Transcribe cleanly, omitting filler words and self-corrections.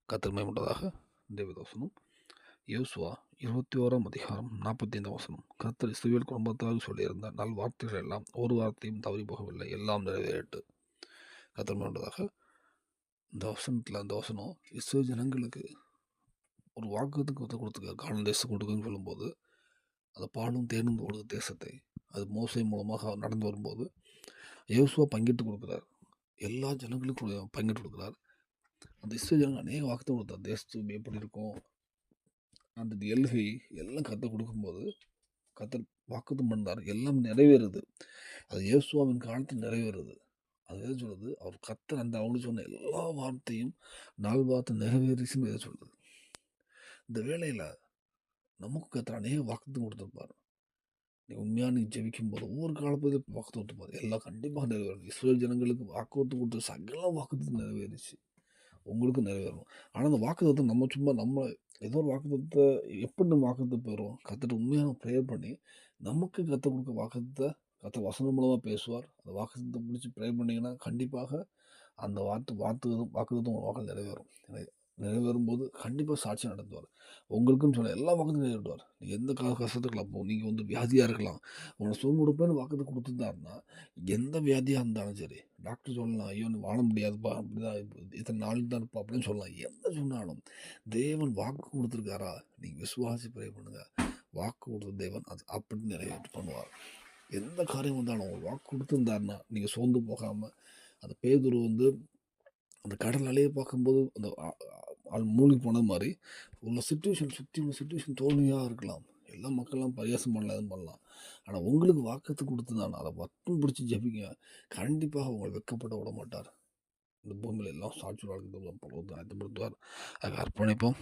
கர்த்தர் மகிமையுண்டதாக. தேவதாசனும் யோசுவா 21ஆம் அதிகாரம் 45ஆம் வசனம். கர்த்தர் இஸ்ரவேல் குடும்பத்தாருக்கு சொல்லியிருந்த நல்வார்த்தைகள் எல்லாம் ஒரு வார்த்தையும் தவறி போகவில்லை, எல்லாம் நிறைவேறிட்டு. கர்த்தர் மகிமையுண்டதாக. இந்த வசனம் இஸ்ரவேல் ஜனங்களுக்கு ஒரு வாக்குத்தத்தம் கொடுத்துருக்காரு. கானான் தேசம் கொடுக்குன்னு சொல்லும்போது, அந்த பாலும் தேனும் ஓடுகிற தேசத்தை அது மோசே மூலமாக நடந்து வரும்போது யோசுவா பங்கிட்டு கொடுக்குறார். எல்லா ஜனங்களுக்கும் பங்கிட்டு கொடுக்குறார். அந்த இஸ்ரவேல் ஜனங்கள் அநேக வாக்குத்தத்தம் கொடுத்தார். தேசத்து எப்படி இருக்கும், அந்த எல்கை எல்லாம் கர்த்தர் கொடுக்கும்போது கர்த்தர் வாக்குத்தத்தம் பண்ணார். எல்லாம் நிறைவேறுது. அது யேசுவாவின் காலத்தில் நிறைவேறுது. அது எது சொல்லுது? அவர் கர்த்தர் அந்த அவங்களுக்கு சொன்ன எல்லா வார்த்தையும் வார்த்தை நிறைவேறிச்சுன்னு எதை சொல்லுது? இந்த வேளையில் நமக்கு கர்த்தர் அநேக வாக்குத்தத்தம் கொடுத்துருப்பார். நீ உண்மையாக நீ ஜெபிக்கும் போது ஒவ்வொரு காலப்பகுதியும் வாக்குத்தத்தம் கொடுத்துருப்பார். எல்லாம் கண்டிப்பாக நிறைவேறும். இஸ்ரவேல் ஜனங்களுக்கு வாக்குத்தத்தம் கொடுத்த சகல வாக்குத்தத்தம் நிறைவேறிச்சு. உங்களுக்கு நிறைவேறணும். ஆனால் அந்த வாக்குத்தத்தம் நம்ம ஏதோ ஒரு வாக்குத்தத்தத்தை எப்படி நம்ம வாக்குத்தத்தம் பெறுவோம்? கர்த்தர்ட்ட உண்மையாக ப்ரேயர் பண்ணி நமக்கு கர்த்தர் கொடுக்க வாக்குத்தத்தத்தை கர்த்தர் வசனம் மூலமாக பேசுவார். அந்த வாக்குத்தத்தத்தை பிடிச்சி ப்ரேயர் பண்ணிங்கன்னா கண்டிப்பாக அந்த வாக்குத்தத்தம் உங்கள் வாக்கில் நிறைவேறும். நிறைவேறும்போது கண்டிப்பாக சாட்சி நடத்துவார். உங்களுக்குன்னு சொல்ல எல்லா வாக்குத்தையும் நிறைவேற்றுவார். நீங்கள் எந்த கஷ்டத்துக்குலாம் போகும், நீங்கள் வியாதியாக இருக்கலாம், உங்களை சுகம் கொடுப்பேன்னு வாக்குத்தை கொடுத்துருந்தாருன்னா எந்த வியாதியாக இருந்தாலும் சரி, டாக்டர் சொல்லலாம், ஐயோ நீ வாழ முடியாதுப்பா, அப்படிதான் இத்தனை நாள் தான் இருப்பா அப்படின்னு சொல்லலாம். எந்த சொன்னாலும் தேவன் வாக்கு கொடுத்துருக்காரா, நீங்கள் விசுவாசி ப்ரே பண்ணுங்க. வாக்கு கொடுத்த தேவன் அது அப்படி நிறைவேற்றி பண்ணுவார். எந்த காரியம் வந்தாலும் உங்களுக்கு வாக்கு கொடுத்துருந்தாருன்னா நீங்கள் சோர்ந்து போகாமல், அந்த பேதுரு அந்த கடல் அலையை பார்க்கும்போது அந்த மூழ்கி போனது மாதிரி உள்ள சுற்றி உள்ள சிச்சுவேஷன் தோல்வியாக இருக்கலாம். எல்லா மக்கள்லாம் பரியாசம் பண்ணலாம், எதுவும் பண்ணலாம். ஆனால் உங்களுக்கு வாக்குத்து கொடுத்துருந்தானா அதை மட்டும் பிடிச்சி ஜெபிங்க. கண்டிப்பாக உங்களை வெட்கப்பட விட மாட்டார். இந்த பூமியில் எல்லாம் சாட்சி வாழ்க்கை ஆயத்தப்படுத்துவார். அதுக்கு அர்ப்பணிப்போம்.